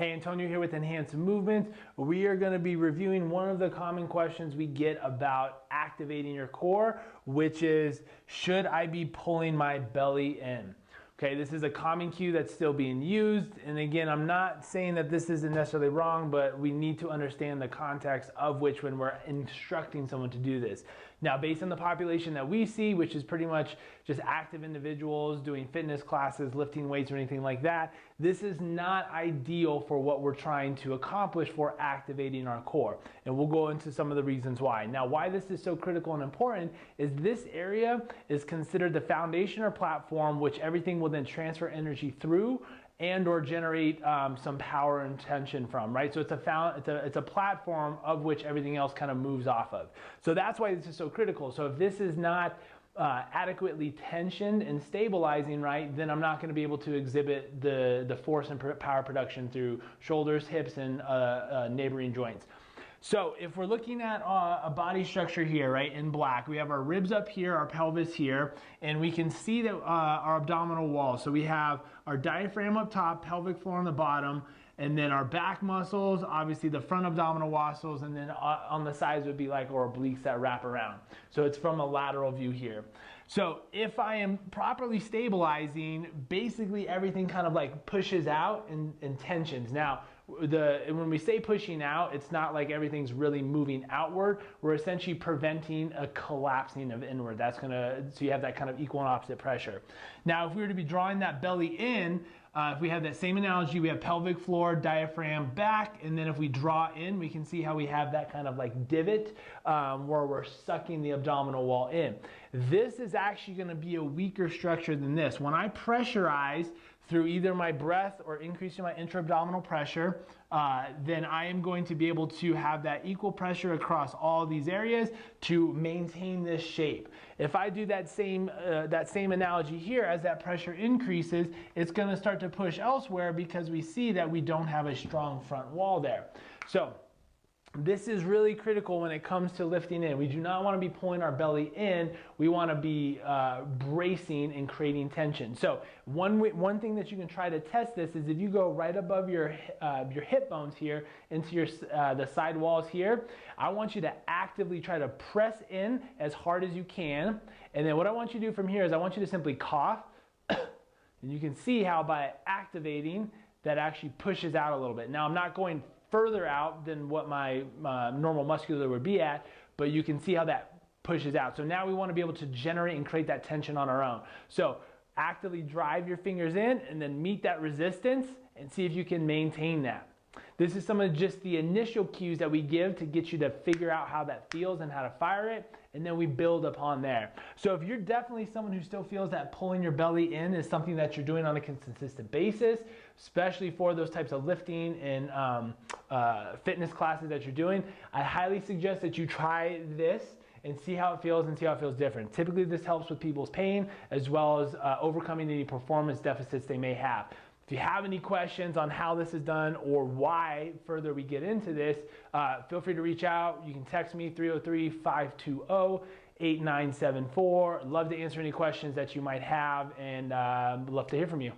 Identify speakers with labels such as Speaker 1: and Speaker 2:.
Speaker 1: Hey, Antonio here with Enhanced Movement. We are going to be reviewing one of the common questions we get about activating your core, which is, should I be pulling my belly in? Okay, this is a common cue that's still being used. And again, I'm not saying that this isn't necessarily wrong, but we need to understand the context of which when we're instructing someone to do this. Now, based on the population that we see, which is pretty much just active individuals doing fitness classes, lifting weights or anything like that, this is not ideal for what we're trying to accomplish for activating our core. And we'll go into some of the reasons why. Now, why this is so critical and important is this area is considered the foundation or platform which everything will then transfer energy through and or generate some power and tension from, right? So it's a platform of which everything else kind of moves off of. So that's why this is so critical. So if this is not adequately tensioned and stabilizing, right, then I'm not going to be able to exhibit the force and power production through shoulders, hips, and neighboring joints. So if we're looking at a body structure here, right, in black, we have our ribs up here, our pelvis here, and we can see that our abdominal wall. So we have our diaphragm up top, pelvic floor on the bottom, and then our back muscles, obviously the front abdominal muscles, and then on the sides would be like our obliques that wrap around. So it's from a lateral view here. So if I am properly stabilizing, basically everything kind of like pushes out and tensions. Now, when we say pushing out, it's not like everything's really moving outward. We're essentially preventing a collapsing of inward. So you have that kind of equal and opposite pressure. Now, if we were to be drawing that belly in, if we have that same analogy, we have pelvic floor, diaphragm, back, and then if we draw in, we can see how we have that kind of like divot where we're sucking the abdominal wall in. This is actually going to be a weaker structure than this. When I pressurize through either my breath or increasing my intra-abdominal pressure, then I am going to be able to have that equal pressure across all these areas to maintain this shape. If I do that same analogy here, as that pressure increases, it's going to start to push elsewhere because we see that we don't have a strong front wall there. So this is really critical when it comes to lifting in. We do not want to be pulling our belly in. We want to be bracing and creating tension. So one thing that you can try to test this is if you go right above your hip bones here into the side walls here, I want you to actively try to press in as hard as you can. And then what I want you to do from here is I want you to simply cough. And you can see how by activating, that actually pushes out a little bit. Now, I'm not going further out than what my normal muscular would be at, but you can see how that pushes out. So now we want to be able to generate and create that tension on our own. So actively drive your fingers in and then meet that resistance and see if you can maintain that. This is some of just the initial cues that we give to get you to figure out how that feels and how to fire it, and then we build upon there. So if you're definitely someone who still feels that pulling your belly in is something that you're doing on a consistent basis, especially for those types of lifting and fitness classes that you're doing, I highly suggest that you try this and see how it feels and see how it feels different. Typically this helps with people's pain as well as overcoming any performance deficits they may have. If you have any questions on how this is done or why further we get into this, feel free to reach out. You can text me 303-520-8974. Love to answer any questions that you might have and love to hear from you.